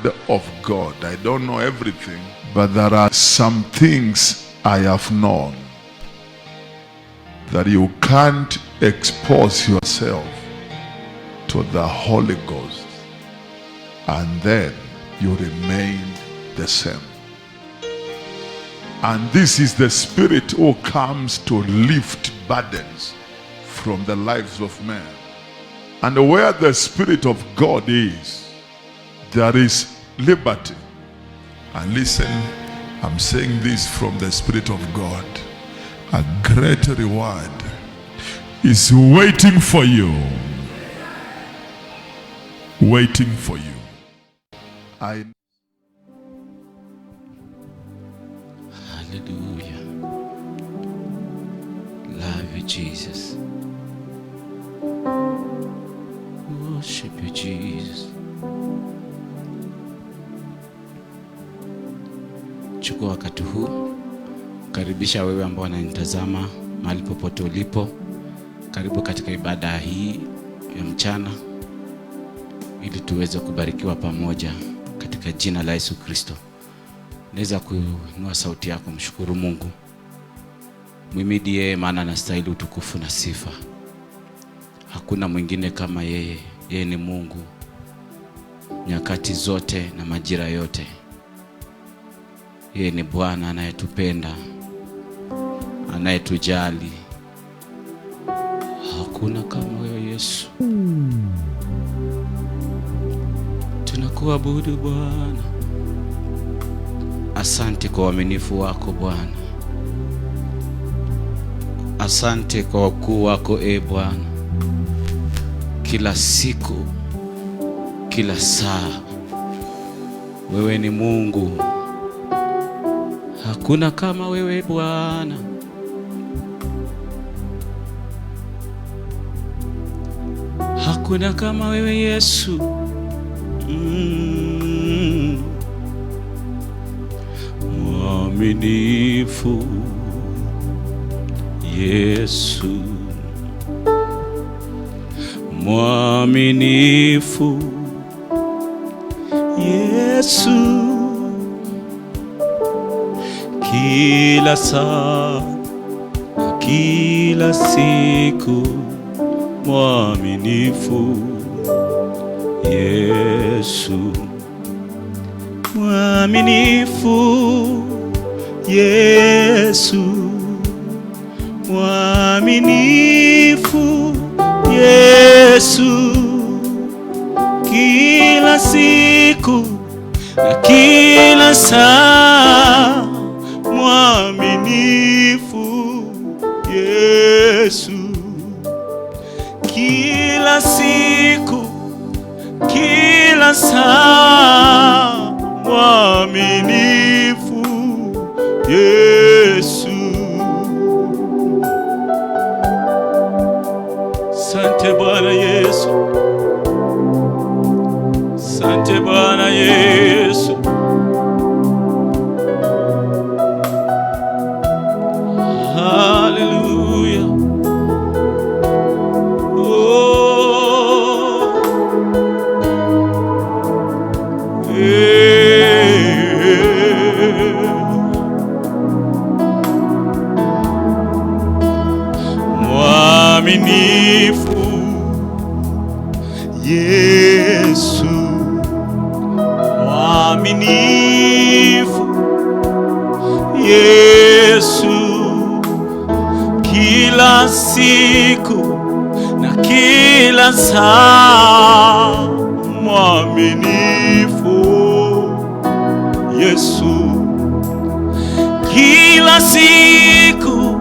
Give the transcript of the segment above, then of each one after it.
word of God. I don't know everything, but there are some things I have known that you can't expose yourself to the Holy Ghost and then you remain the same. And this is the Spirit who comes to lift burdens from the lives of men. And where the Spirit of God is, there is liberty. And listen, I'm saying this from the Spirit of God. A great reward is waiting for you. Waiting for you. Hallelujah. Love you, Jesus. Worship you, Jesus. Chukua wakati huu karibisha wewe ambao unanitazama mahali popote ulipo. Karibu katika ibada hii ya mchana ili tuweze kubarikiwa pamoja katika jina la Yesu Kristo. Naweza kuinua sauti yako, mshukuru Mungu. Muhimidi yeye, maana anastahili utukufu na sifa. Hakuna mwingine kama yeye. Yeye ni Mungu nyakati zote na majira yote. Yeye ni Bwana anayetupenda, anayetujali. Hakuna kama wewe Yesu. Tunakuabudu Bwana. Asante kwa uaminifu wako Bwana. Asante kwa ukuu wako Bwana. Kila siku, kila saa, wewe ni Mungu. Hakuna kama wewe Bwana. Hakuna kama wewe Yesu. Mwaminifu Yesu, mwaminifu Yesu, kila saa, kila siku, mwaminifu Yesu, mwaminifu Yesu, mwaminifu Yesu, kila siku na kila saa, mwaminifu Yesu, kila siku, kila saa, mwaminifu Yesu. Sante Bwana Yesu. Sante Bwana Yesu. Hallelujah. Oh. Mwaminifu Yesu, mwaminifu Yesu, kila siku na kila saa, mwaminifu Yesu, kila siku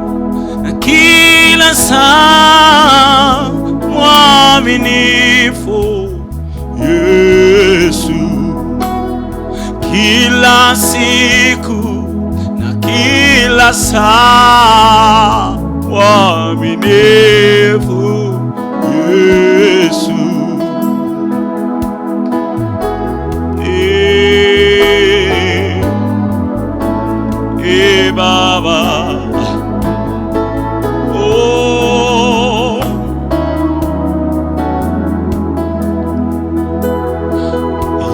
na kila saa, mwaminifu Yesu, kila siku na kila saa, mwaminifu Yesu. Baba, oh,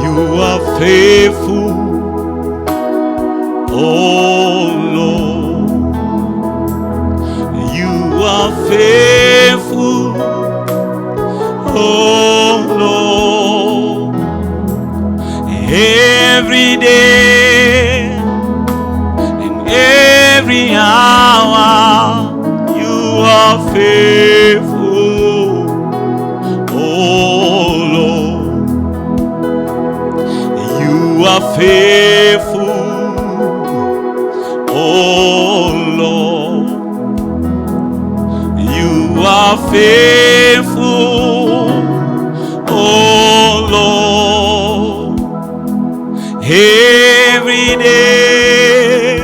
you are faithful. faithful, oh Lord. You are faithful, oh Lord. Every day and every hour, you are faithful, oh Lord. You are faithful, oh Lord. You are faithful, oh Lord. Every day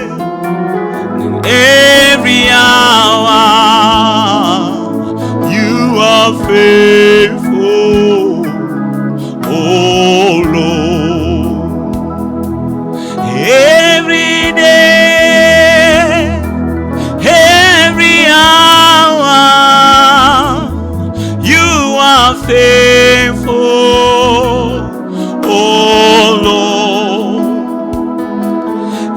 and every hour, you are faithful, oh Lord. Every day, every hour, you are faithful, oh Lord.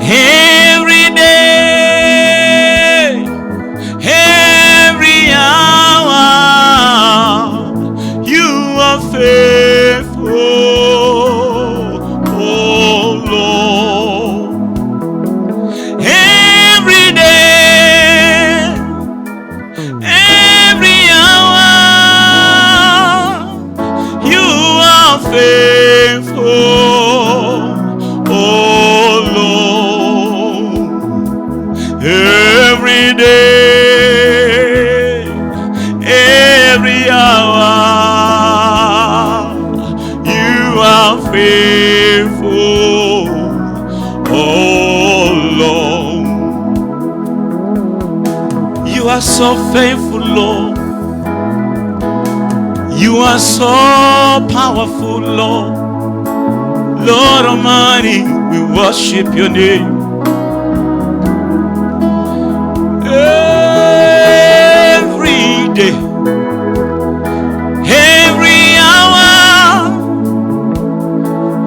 Every day, every hour, you are faithful, oh Lord. Every day, every hour, you are faithful, oh Lord. Every day, every hour, you are faithful, oh Lord. You are so faithful, Lord. You are so powerful, Lord. Lord Almighty, we worship your name. Every day, every hour,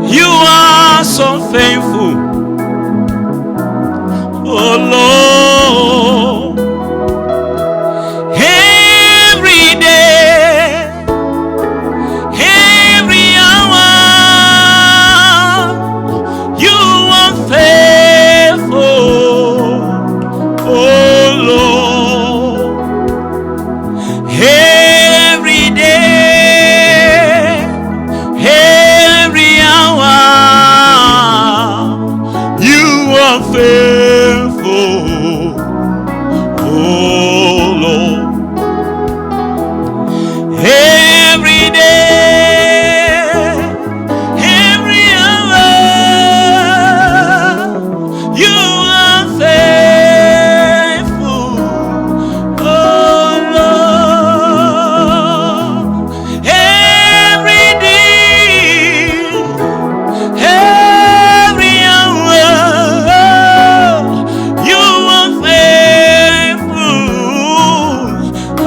you are so faithful, oh Lord. Every day, every hour, you are faithful, oh Lord. Every day, every hour, you are faithful, oh Lord. Every day, every hour, you are faithful, oh Lord. Every day, every hour, you are faithful, oh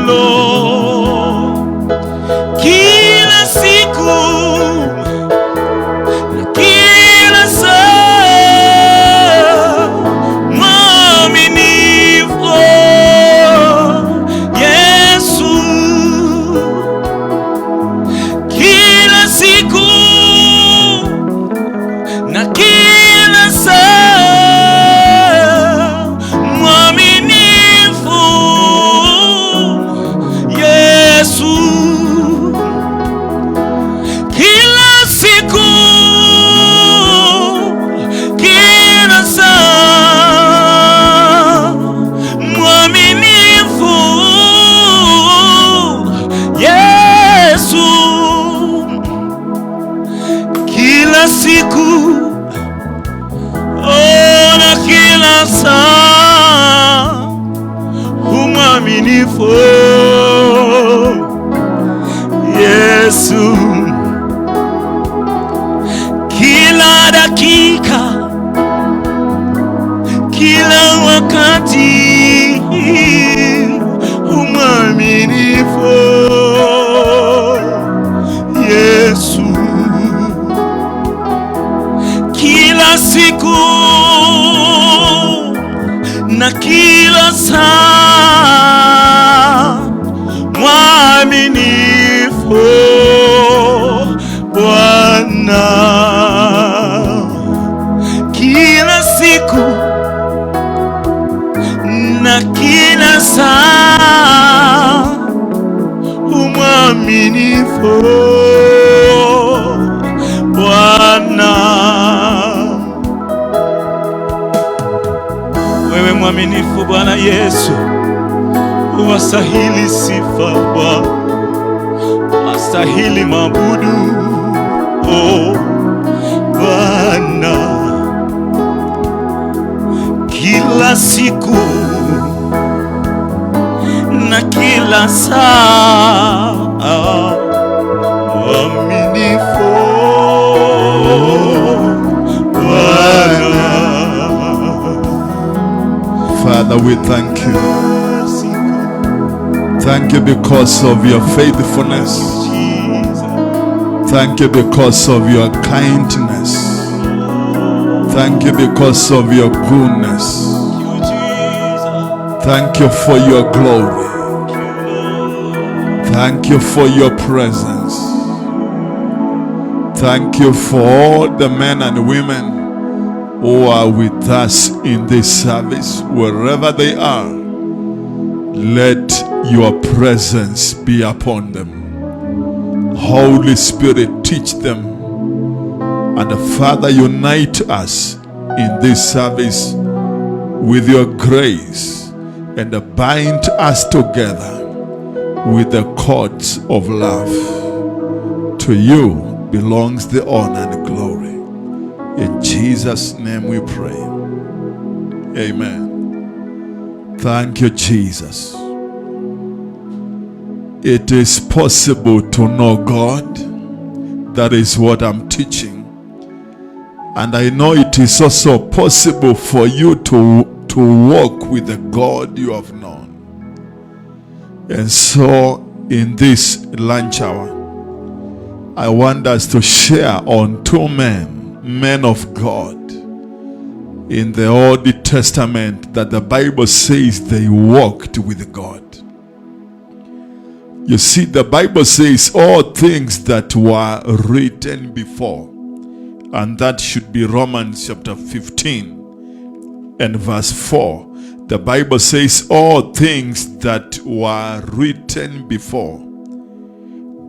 Lord. Kila siku na kila saa, mwaminifu Yesu. Kila siku na kila saa, mwaminifu Yesu. Kila siku, kila saa, mwaminifu Yesu. Kila siku, oh, na kila saa, mwaminifu Yesu. Kila dakika, kila wakati, mwaminifu Yesu. kila siku na kila saa, mwaminifu Bwana. Kila siku na kila saa, mwaminifu Bwana. Wewe mwaminifu Bwana Yesu, wastahili sifa Bwana, wastahili mabudu oh Bwana. Kila siku na kila saa, mwaminifu Bwana. Father, we thank you. Thank you because of your faithfulness. Thank you because of your kindness. Thank you because of your goodness. Thank you for your glory. Thank you for your presence. Thank you for all the men and women who are with us in this service, wherever they are. Let your presence be upon them. Holy Spirit, teach them. And Father, unite us in this service with your grace, and bind us together with the cords of love. To you belongs the honor and glory. In Jesus' name we pray. Amen. Thank you, Jesus. It is possible to know God. That is what I'm teaching. And I know it is also possible for you to walk with the God you have known. And so in this lunch hour, I want us to share on two men of God in the Old Testament that the Bible says they walked with God. You see, the Bible says all things that were written before, and that should be Romans chapter 15 and verse 4. The Bible says all things that were written before,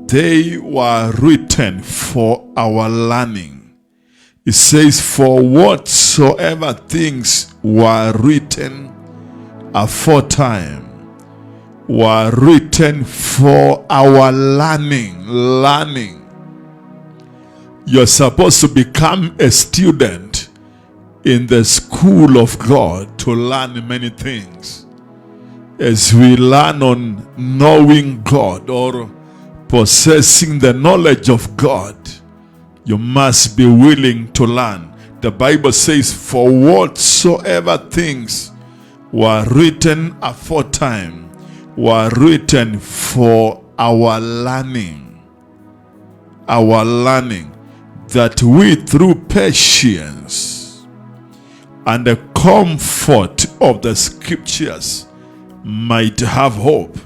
they were written for our learning. It says, for whatsoever things were written aforetime were written for our learning. You're supposed to become a student in the school of God to learn many things. As we learn on knowing God or possessing the knowledge of God, you must be willing to learn. The Bible says, for whatsoever things were written aforetime were written for our learning. Our learning, that we through patience and the comfort of the scriptures might have hope.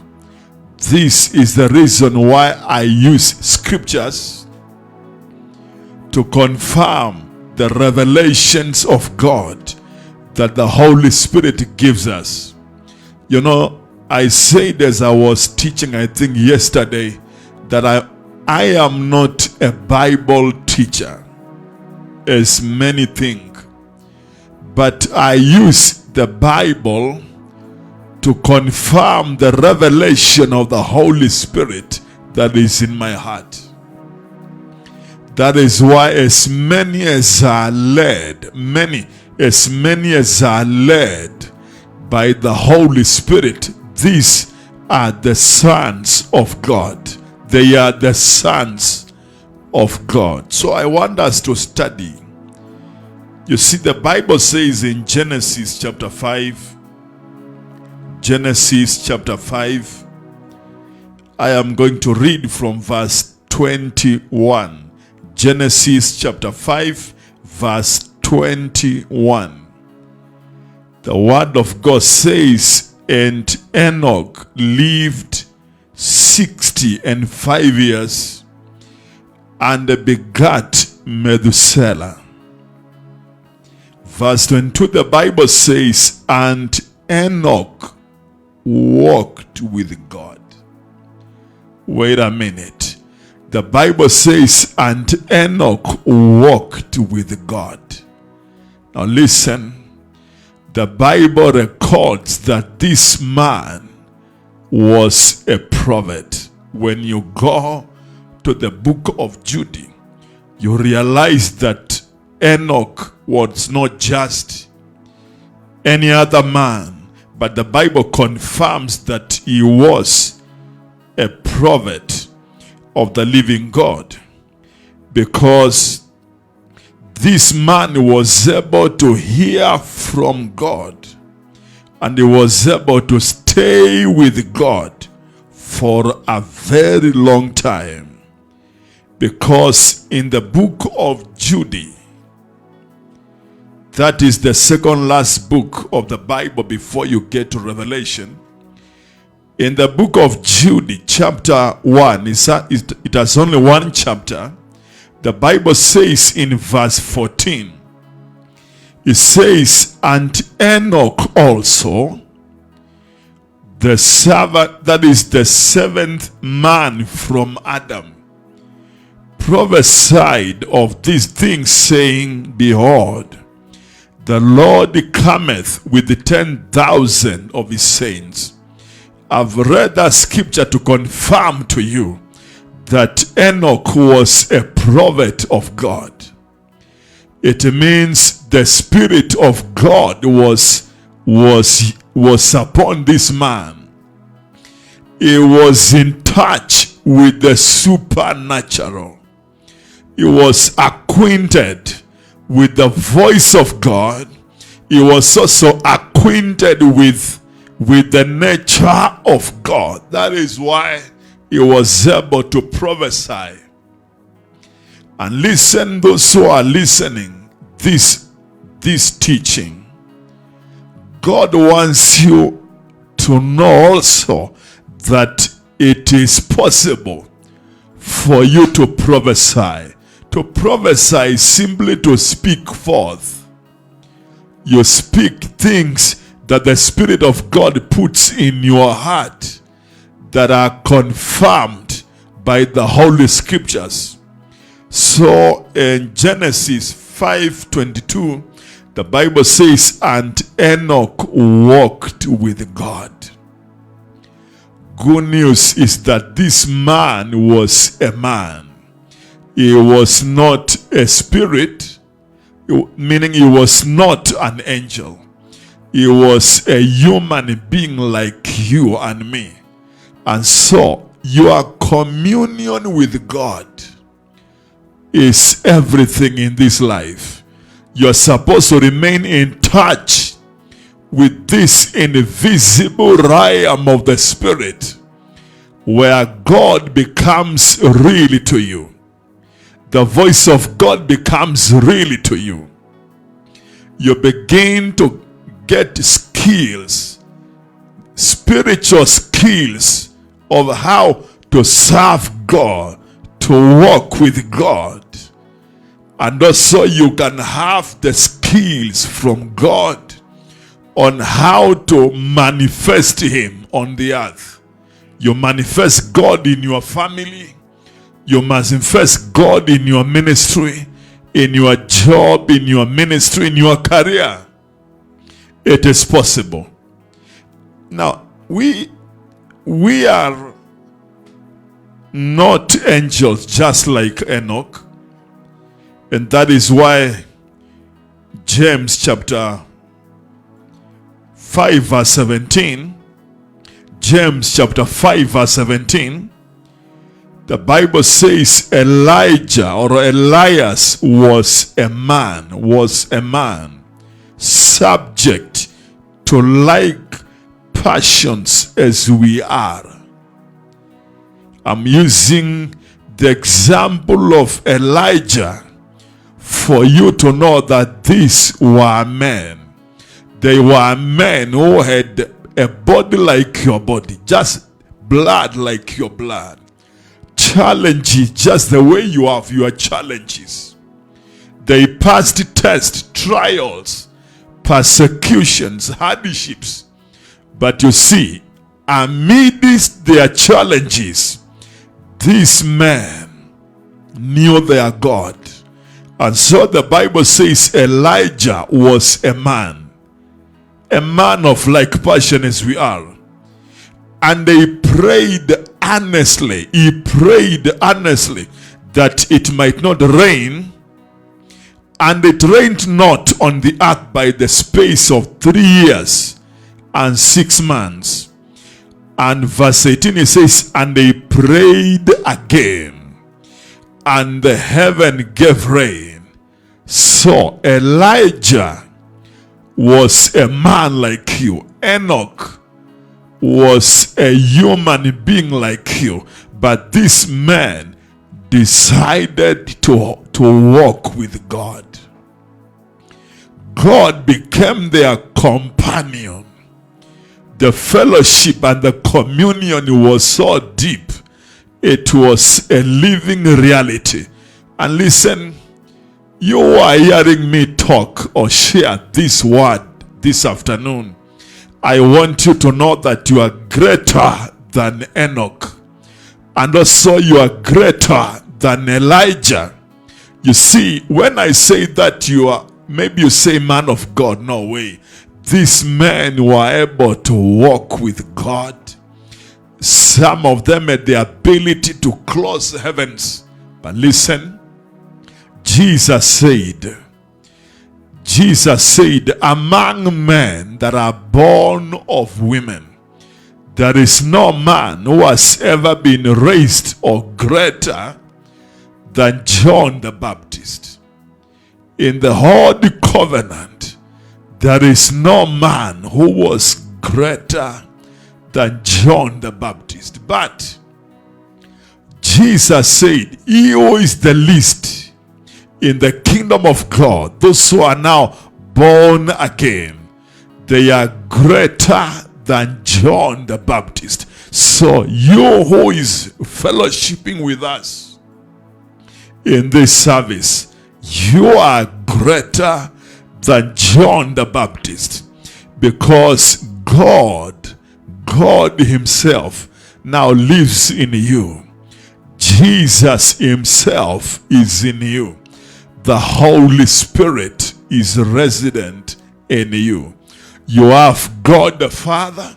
This is the reason why I use scriptures to confirm the revelations of God that the Holy Spirit gives us. You know, I said as I was teaching, I think yesterday, that I am not a Bible teacher, as many think, but I use the Bible to confirm the revelation of the Holy Spirit that is in my heart. That is why as many as are led by the Holy Spirit, these are the sons of God. They are the sons of God. So I want us to study. You see, the Bible says in Genesis chapter 5, I am going to read from verse 21. Genesis chapter 5, verse 21, the word of God says, and Enoch lived 65 years and begat Methuselah. Verse 22, the Bible says, and Enoch walked with God. Wait a minute. The Bible says, and Enoch walked with God. Now listen. The Bible records that this man was a prophet. When you go to the book of Jude, you realize that Enoch was not just any other man, but the Bible confirms that he was a prophet of the living God, because this man was able to hear from God, and he was able to stay with God for a very long time. Because in the book of Jude, that is the second last book of the Bible before you get to Revelation. In the book of Jude, chapter 1, it has only one chapter. The Bible says in verse 14, it says, and Enoch also, the servant, that is the seventh man from Adam, prophesied of these things, saying, behold, the Lord cometh with the 10,000 of his saints. I've read that scripture to confirm to you that Enoch was a prophet of God. It means the Spirit of God was upon this man. He was in touch with the supernatural. He was acquainted with the voice of God. He was also acquainted with the nature of God. That is why he was able to prophesy. And listen, those who are listening, this teaching, God wants you to know also that it is possible for you to prophesy. To prophesy is simply to speak forth. You speak things that the Spirit of God puts in your heart that are confirmed by the Holy Scriptures. So in Genesis 5:22, the Bible says, and Enoch walked with God. Good news is that this man was a man. He was not a spirit, meaning he was not an angel. He was a human being like you and me. And so, your communion with God is everything in this life. You're supposed to remain in touch with this invisible realm of the Spirit, where God becomes real to you. The voice of God becomes real to you. You begin to get skills, spiritual skills of how to serve God, to walk with God. And also you can have the skills from God on how to manifest Him on the earth. You manifest God in your family. You manifest God in your ministry, in your job, in your ministry, in your career. It is possible. Now, we are not angels just like Enoch. And that is why James chapter 5 verse 17, James chapter 5 verse 17, the Bible says Elijah or Elias was a man subject to like passions as we are. I'm using the example of Elijah for you to know that these were men. They were men who had a body like your body, just blood like your blood, challenges just the way you have your challenges. They passed tests, trials, persecutions, hardships. But you see, amidst their challenges, these men knew their God. And so the Bible says Elijah was a man of like passion as we are. And they prayed earnestly. He prayed earnestly that it might not rain. And it rained not on the earth by the space of 3 years and 6 months. And verse 18 it says, and they prayed again, and the heaven gave rain. So Elijah was a man like you. Enoch was a human being like you. But this man decided to walk with God. God became their companion. The fellowship and the communion was so deep. It was a living reality. And listen, you are hearing me talk or share this word this afternoon. I want you to know that you are greater than Enoch. And also you are greater than Elijah. You see, when I say that you are, maybe you say man of God, no way. These men were able to walk with God. Some of them had the ability to close the heavens. But listen, Jesus said, among men that are born of women, there is no man who has ever been raised or greater than John the Baptist. In the Old Covenant, there is no man who was greater than John the Baptist. But Jesus said, he who is the least in the kingdom of God, those who are now born again, they are greater than John the Baptist. So you who is fellowshipping with us in this service, you are greater than John the Baptist, because God himself now lives in you. Jesus himself is in you. The Holy Spirit is resident in you. You have God the Father,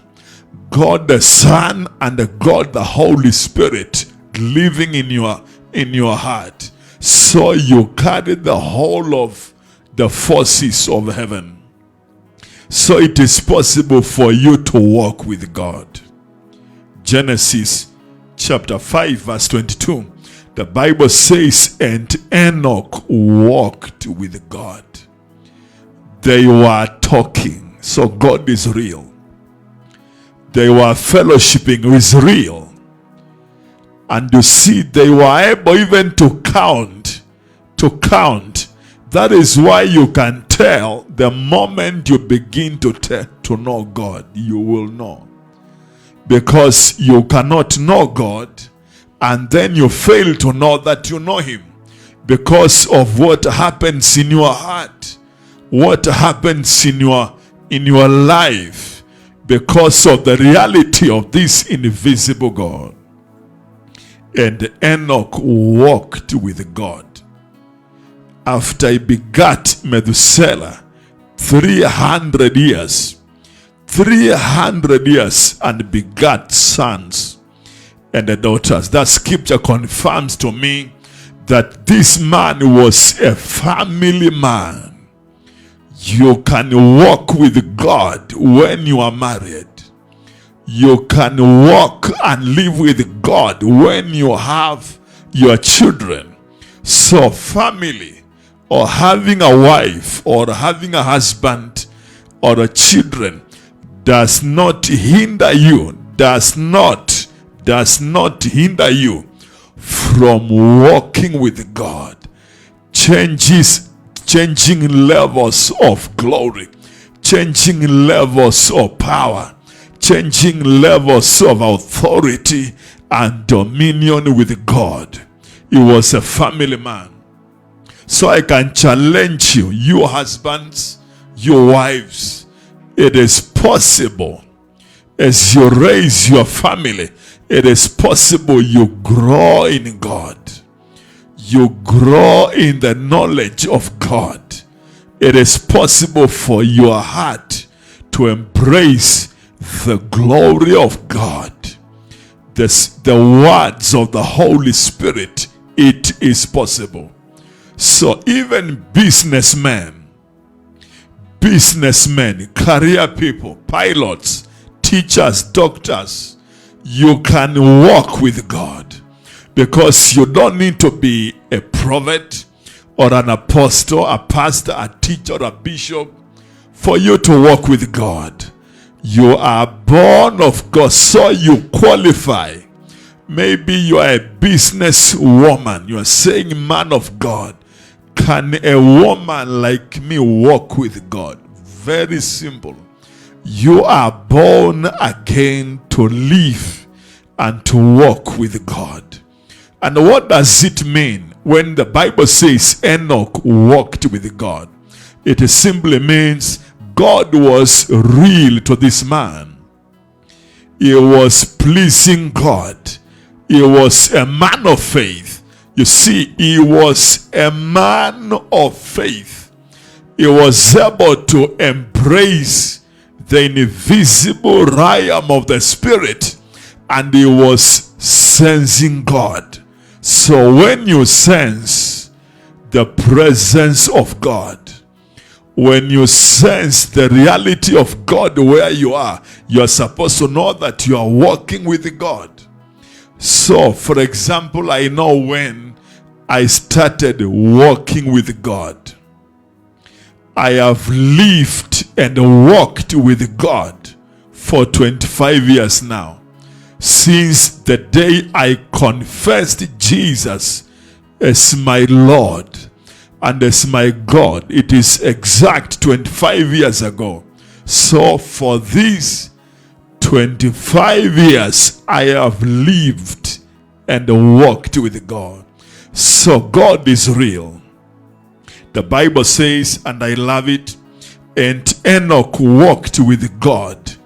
God the Son, and God the Holy Spirit living in your heart. So you carry the whole of the forces of heaven. So it is possible for you to walk with God. Genesis chapter 5 verse 22. The Bible says, and Enoch walked with God. They were talking. So God is real. They were fellowshipping is real. And you see, they were able even to count. That is why you can tell the moment you begin to know God, you will know. Because you cannot know God and then you fail to know that you know him, because of what happens in your heart, what happens in your life, because of the reality of this invisible God. And Enoch walked with God. After he begat Methuselah, 300 years, and begat sons and daughters. That scripture confirms to me that this man was a family man. You can walk with God when you are married. You can walk and live with God when you have your children. So family, or having a wife, or having a husband, or a children, does not hinder you, does not hinder you from walking with God. changing levels of glory, changing levels of power, changing levels of authority and dominion with God. He was a family man. So I can challenge you, you husbands, you wives, it is possible as you raise your family, it is possible you grow in God. You grow in the knowledge of God. It is possible for your heart to embrace the glory of God. The words of the Holy Spirit, it is possible. So even businessmen, career people, pilots, teachers, doctors, you can walk with God, because you don't need to be a prophet or an apostle, a pastor, a teacher, or a bishop for you to walk with God. You are born of God, so you qualify. Maybe you are a business woman. You are saying, man of God, can a woman like me walk with God? Very simple. You are born again to live and to walk with God. And what does it mean when the Bible says Enoch walked with God? It simply means God was real to this man. He was pleasing God. He was a man of faith. You see, he was a man of faith. He was able to embrace the invisible realm of the Spirit, and he was sensing God. So when you sense the presence of God, when you sense the reality of God where you are supposed to know that you are walking with God. So, for example, I know when I started walking with God, I have lived and walked with God for 25 years now. Since the day I confessed Jesus as my Lord and as my God, it is exact 25 years ago. So for these 25 years, I have lived and walked with God. So God is real. The Bible says, and I love it, and Enoch walked with God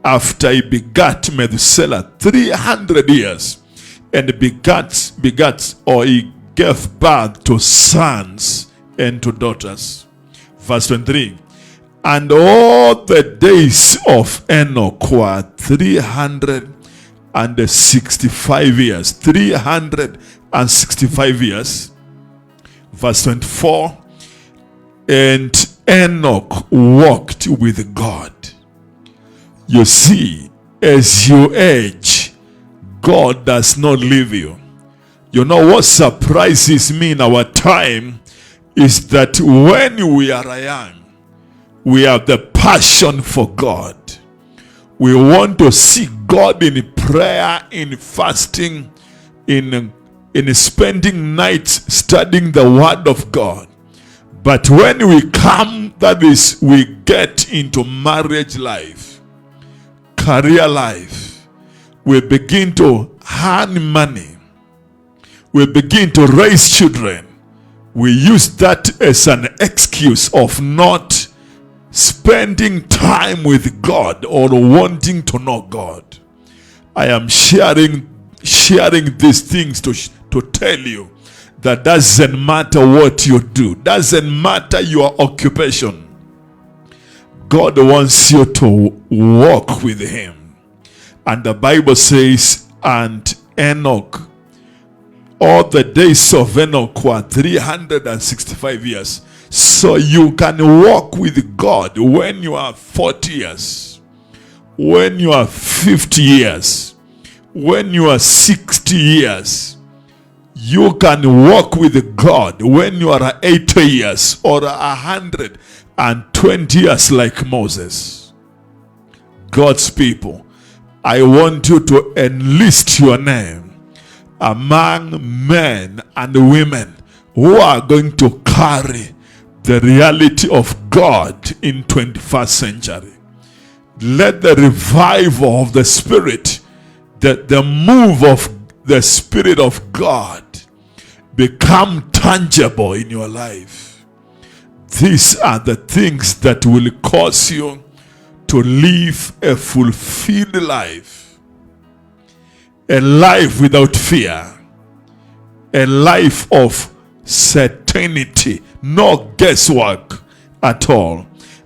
after he begat Methuselah 300 years, and he gave birth to sons and to daughters. Verse 23. And all the days of Enoch were 365 years. 365 years. Verse 24. And Enoch walked with God. You see, as you age, God does not leave you. You know what surprises me in our time is that when we are young, we have the passion for God. We want to seek God in prayer, in fasting, in spending nights studying the Word of God. But when we come, that is, we get into marriage life, career life, we begin to earn money, we begin to raise children. We use that as an excuse of not spending time with God or wanting to know God. I am sharing these things to tell you that doesn't matter what you do, doesn't matter your occupation. God wants you to walk with him. And the Bible says, and Enoch, all the days of Enoch were 365 years. So you can walk with God when you are 40 years, when you are 50 years, when you are 60 years. You can walk with God when you are 80 years or 120 years like Moses. God's people, I want you to enlist your name among men and women who are going to carry the reality of God in 21st century. Let the revival of the Spirit, the move of the Spirit of God become tangible in your life. These are the things that will cause you to live a fulfilled life. A life without fear. A life of certainty. No guesswork at all.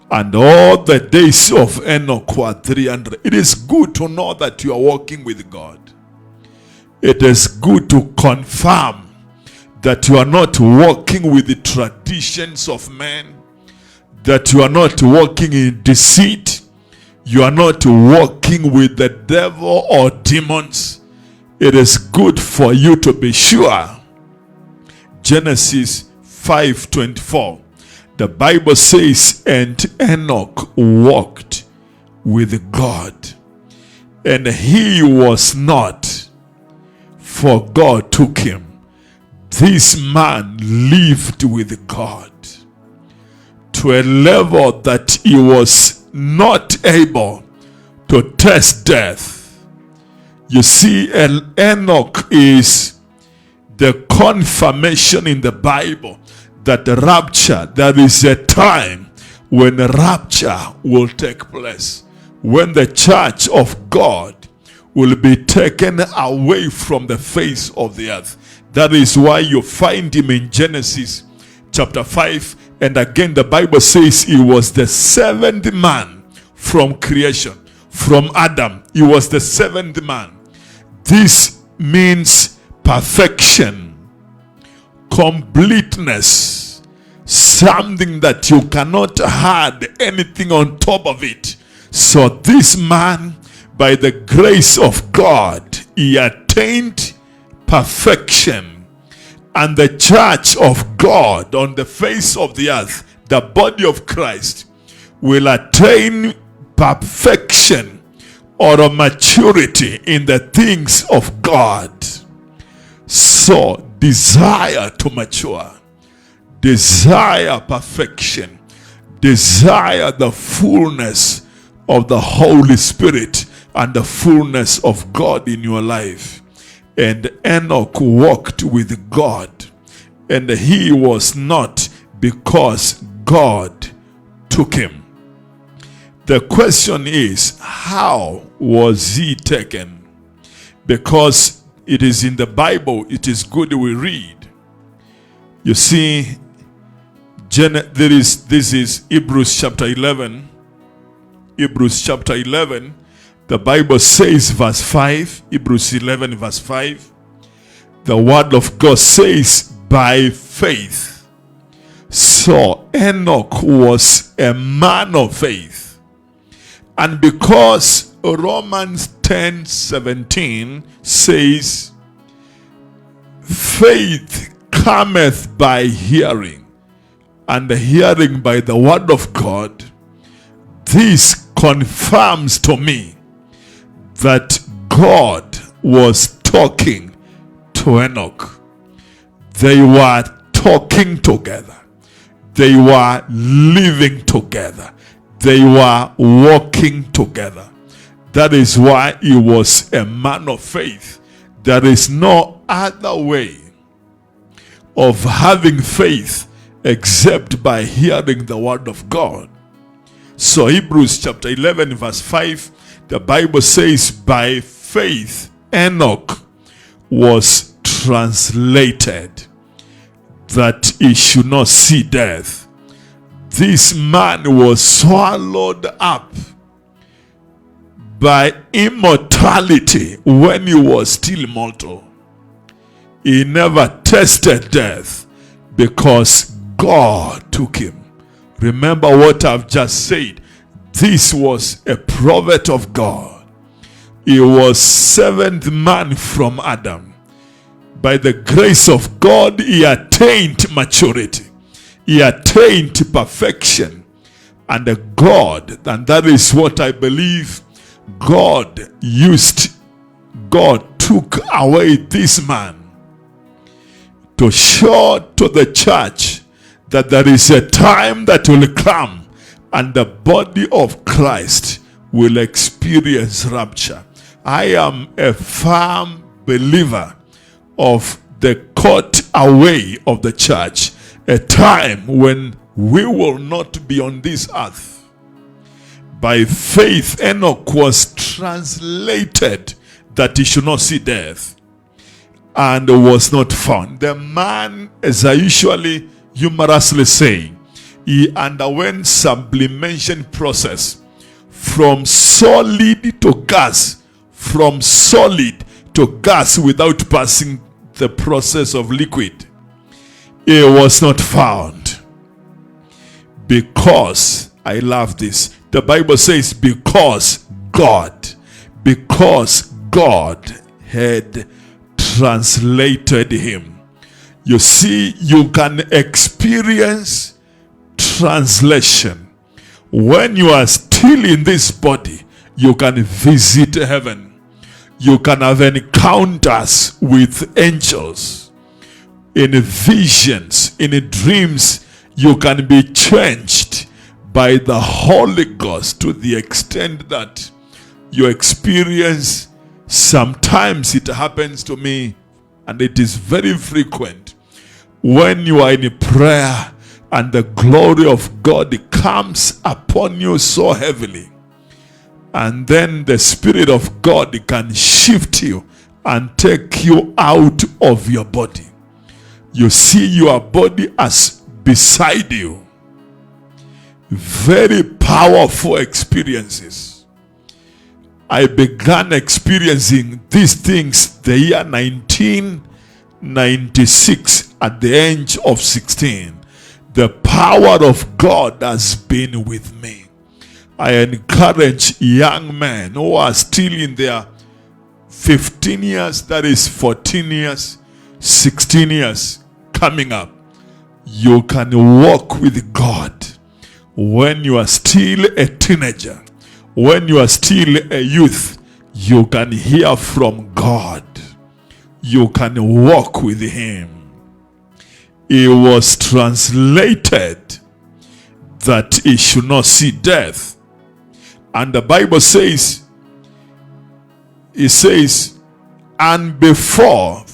And all the days of Enoch were 300. It is good to know that you are walking with God. It is good to confirm that you are not walking with the traditions of men, that you are not walking in deceit, you are not walking with the devil or demons. It is good for you to be sure. Genesis 5:24. The Bible says, and Enoch walked with God, and he was not, for God took him. This man lived with God to a level that he was not able to taste death. You see, Enoch is the confirmation in the Bible that the rapture, there is a time when the rapture will take place, when the church of God will be taken away from the face of the earth. That is why you find him in Genesis chapter 5. And again, the Bible says he was the seventh man from creation. From Adam, he was the seventh man. This means perfection, completeness, something that you cannot add anything on top of it. So this man, by the grace of God, he attained perfection. And the church of God on the face of the earth, the body of Christ, will attain perfection or a maturity in the things of God. So desire to mature, desire perfection, desire the fullness of the Holy Spirit and the fullness of God in your life. And Enoch walked with God, and he was not, because God took him. The question is, how was he taken? Because it is in the Bible, it is good we read. You see, this is Hebrews chapter 11. Hebrews chapter 11. The Bible says, verse 5, Hebrews 11, verse 5, the word of God says, by faith. So Enoch was a man of faith. And because Romans 10:17 says, faith cometh by hearing, and the hearing by the word of God, this confirms to me that God was talking to Enoch. They were talking together. They were living together. They were walking together. That is why he was a man of faith. There is no other way of having faith except by hearing the word of God. So Hebrews chapter 11 verse 5, the Bible says, by faith Enoch was translated that he should not see death. This man was swallowed up by immortality when he was still mortal. He never tasted death because God took him. Remember what I've just said. This was a prophet of God. He was seventh man from Adam. By the grace of God, he attained maturity. He attained perfection. And that is what I believe, God took away this man to show to the church that there is a time that will come and the body of Christ will experience rapture. I am a firm believer of the caught away of the church, a time when we will not be on this earth. By faith, Enoch was translated that he should not see death, and was not found. The man, as I usually humorously say, he underwent sublimation process from solid to gas, from solid to gas without passing the process of liquid. He was not found because, I love this, the Bible says because God had translated him. You see, you can experience translation. When you are still in this body, you can visit heaven. You can have encounters with angels. In visions, in dreams, you can be changed by the Holy Ghost to the extent that you experience. Sometimes it happens to me, and it is very frequent, when you are in prayer and the glory of God comes upon you so heavily, and then the Spirit of God can shift you and take you out of your body. You see your body as beside you. Very powerful experiences. I began experiencing these things the year 1996 at the age of 16. The power of God has been with me. I encourage young men who are still in their 15 years, that is 14 years, 16 years coming up. You can walk with God when you are still a teenager. When you are still a youth, you can hear from God. You can walk with him. He was translated that he should not see death. And the Bible says, it says, and before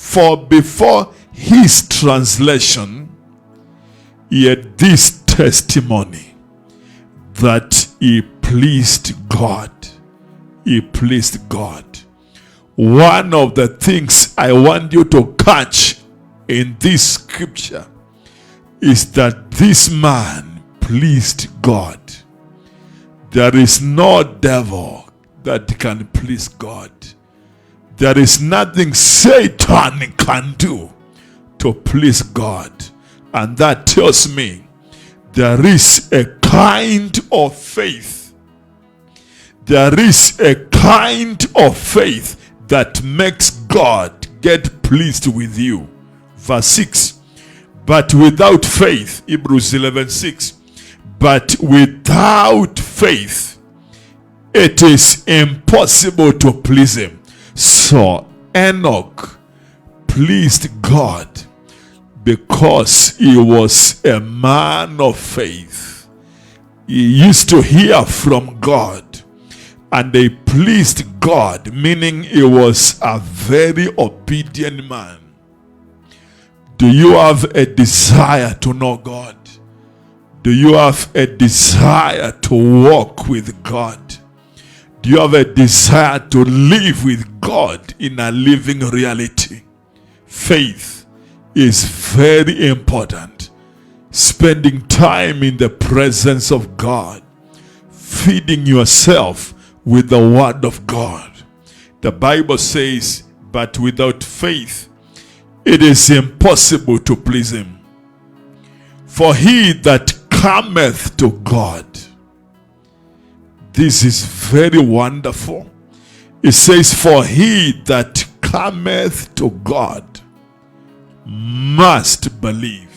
his translation, he had this testimony that he pleased God. He pleased God. One of the things I want you to catch in this scripture is that this man pleased God. There is no devil that can please God. There is nothing Satan can do to please God. And that tells me there is a kind of faith. There is a kind of faith that makes God get pleased with you. Verse 6. But without faith, Hebrews 11:6. But without faith, it is impossible to please him. So Enoch pleased God because he was a man of faith. He used to hear from God, and they pleased God, meaning he was a very obedient man. Do you have a desire to know God? Do you have a desire to walk with God? Do you have a desire to live with God in a living reality? Faith is very important. Spending time in the presence of God, feeding yourself with the word of God. The Bible says, but without faith, it is impossible to please him. For he that cometh to God. This is very wonderful. It says, for he that cometh to God must believe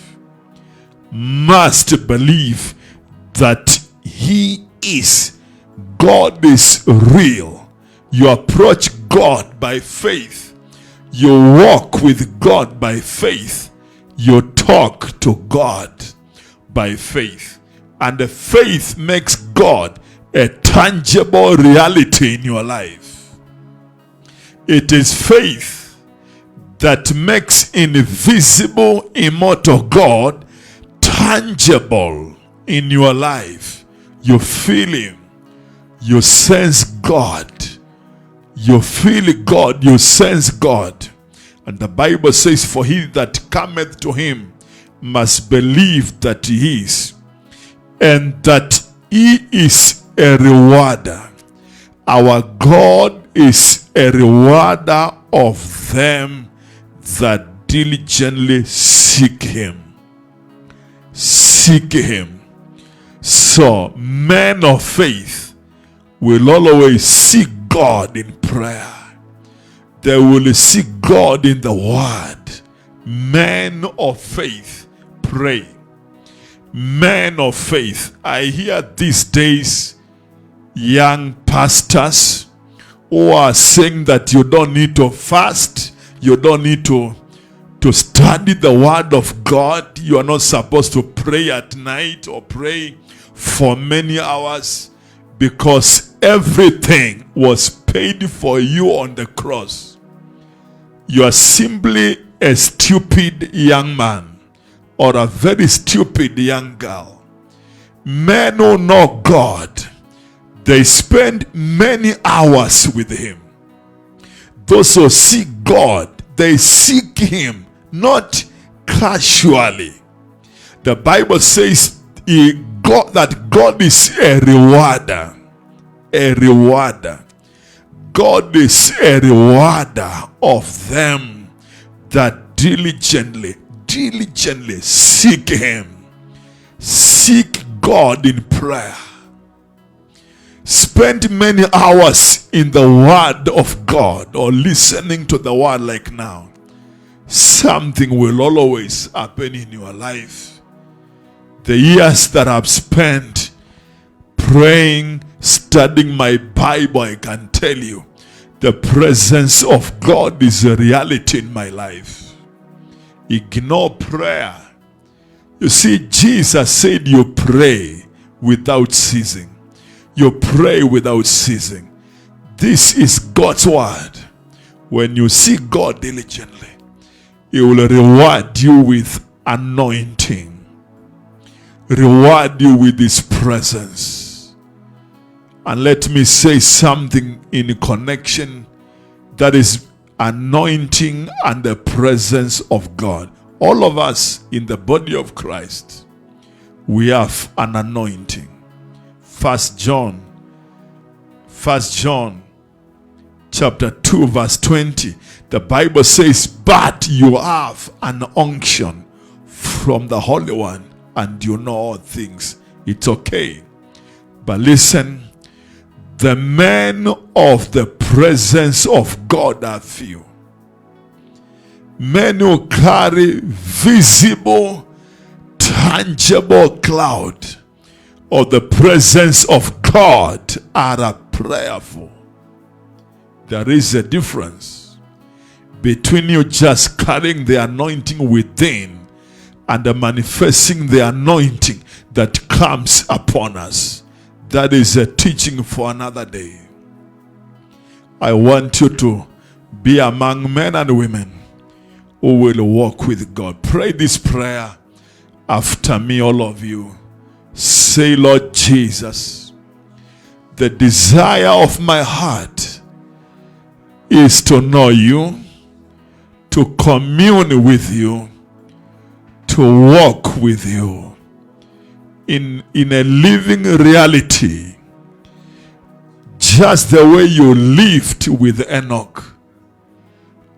that he is. God is real. You approach God by faith. You walk with God by faith. You talk to God by faith. And the faith makes God a tangible reality in your life. It is faith that makes invisible, immortal God tangible in your life. You feel Him. You sense God. You feel God. You sense God. And the Bible says, for he that cometh to Him must believe that He is, and that He is a rewarder. Our God is a rewarder of them that diligently seek Him. Seek Him. So, men of faith will always seek God in prayer. They will seek God in the Word. Men of faith pray. Men of faith. I hear these days young pastors who are saying that you don't need to fast, you don't need to study the Word of God, you are not supposed to pray at night or pray for many hours, because everything was paid for you on the cross. You are simply a stupid young man or a very stupid young girl. Men who know God, they spend many hours with Him. Those who seek God, they seek Him, not casually. The Bible says that God is a rewarder. A rewarder. God is a rewarder of them that diligently seek Him. Seek God in prayer. Spend many hours in the Word of God or listening to the Word like now. Something will always happen in your life. The years that I've spent praying, studying my Bible, I can tell you, the presence of God is a reality in my life. Ignore prayer. You see, Jesus said you pray without ceasing. You pray without ceasing. This is God's word. When you seek God diligently, He will reward you with anointing. Reward you with His presence. And let me say something in connection, that is anointing and the presence of God. All of us in the body of Christ, we have an anointing. First John chapter 2 verse 20, the Bible says, but you have an unction from the Holy One, and you know all things. It's okay. But listen, the men of the presence of God are few. Men who carry visible, tangible cloud of the presence of God are prayerful. There is a difference between you just carrying the anointing within and the manifesting the anointing that comes upon us. That is a teaching for another day. I want you to be among men and women who will walk with God. Pray this prayer after me, all of you. Say, Lord Jesus, the desire of my heart is to know you, to commune with you, to walk with you in a living reality, just the way you lived with Enoch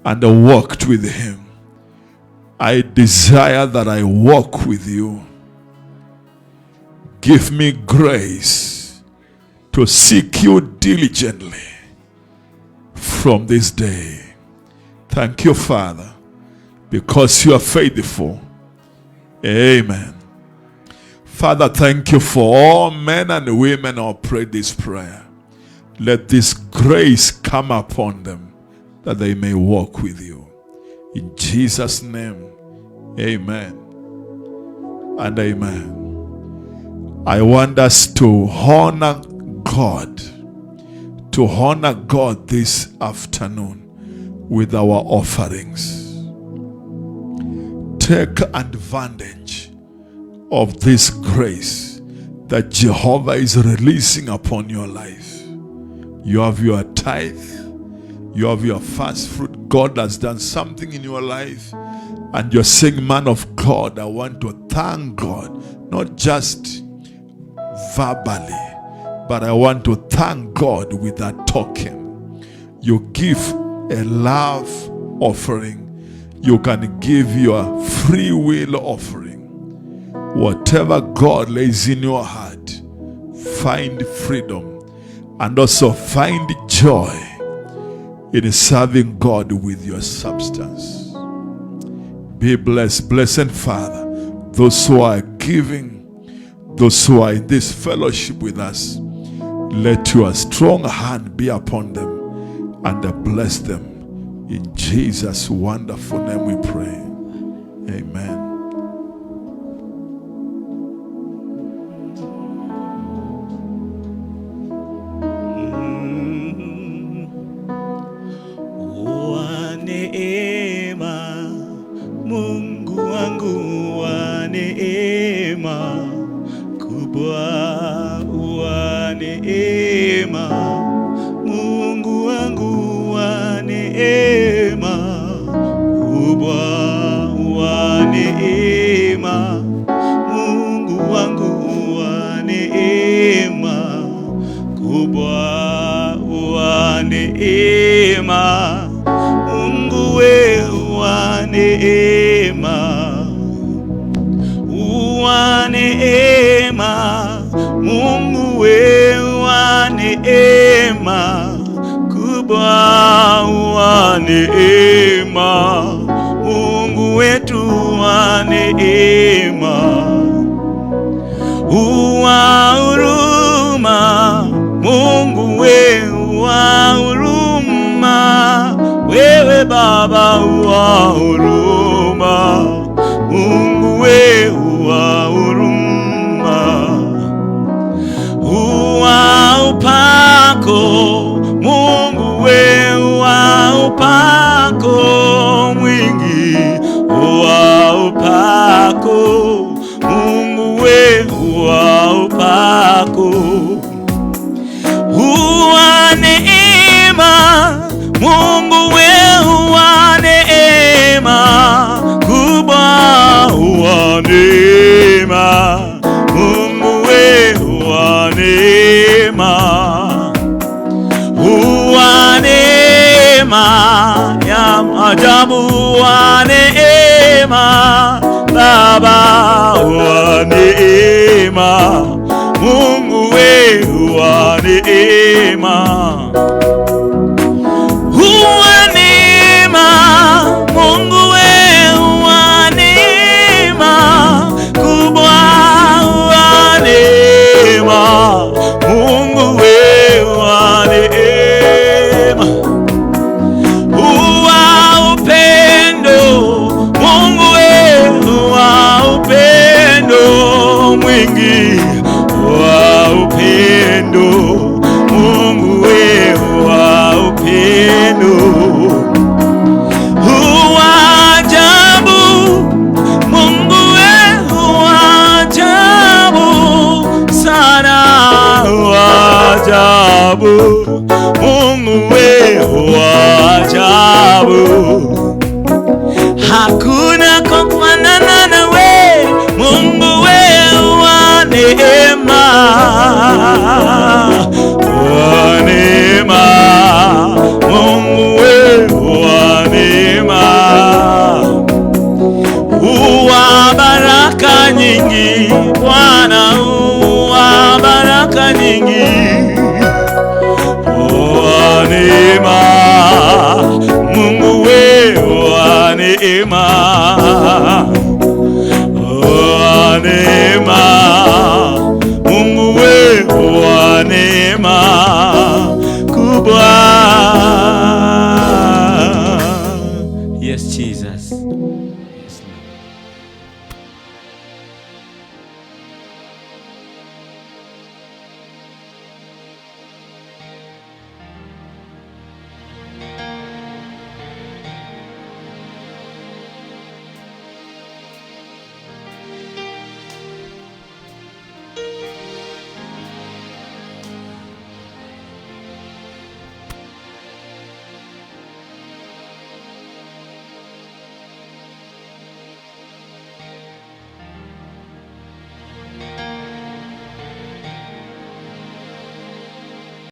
and walked with him. I desire that I walk with you. Give me grace to seek you diligently from this day. Thank you, Father, because you are faithful. Amen. Father, thank you for all men and women who pray this prayer. Let this grace come upon them that they may walk with you. In Jesus' name, Amen and amen. I want us to honor God, this afternoon with our offerings. Take advantage of this grace that Jehovah is releasing upon your life. You have your tithe, you have your first fruit. God has done something in your life, and you're saying, man of God, I want to thank God, not just verbally, but I want to thank God with that token. You give a love offering. You can give your free will offering. Whatever God lays in your heart, find freedom and also find joy in serving God with your substance. Be blessed. Blessed Father, those who are giving, those who are in this fellowship with us, let your strong hand be upon them and bless them. In Jesus' wonderful name we pray. Amen. Wa neema, Mungu wangu wa neema kubwa, wa neema, Mungu wangu wa neema kubwa, wa neema, Mungu wangu wa neema kubwa, wa neema, Mungu we wa neema, wa neema, Mungu we wa neema kubwa, wa neema, Mungu wetu wa neema, wa huruma, Mungu we wa huruma, wewe Baba wa huruma, Mungu we wa huruma, wa upako, Mungu we wa upako mwingi, wa upako, Mungu we wa upako, wa neema, Mungu we wa neema kubwa, wa neema, Mungu we wa neema, wa neema ya ajabu, wa neema Baba, wa neema, Mungu we wa neema, wa neema, Mungu we wa neema kubwa, wa neema, Mungu we wa neema, wa upendo, Mungu we wa upendo mwingi, wa upendo, Mungu we wa upendo, wa ajabu, Mungu we wa ajabu sana, wa ajabu, Mungu we wa ajabu, hakuna kufanana nawe, Mungu we wa neema, wa neema, Mungu we wa neema, wa baraka nyingi Bwana, wa baraka nyingi, wa neema, Mungu we wa neema,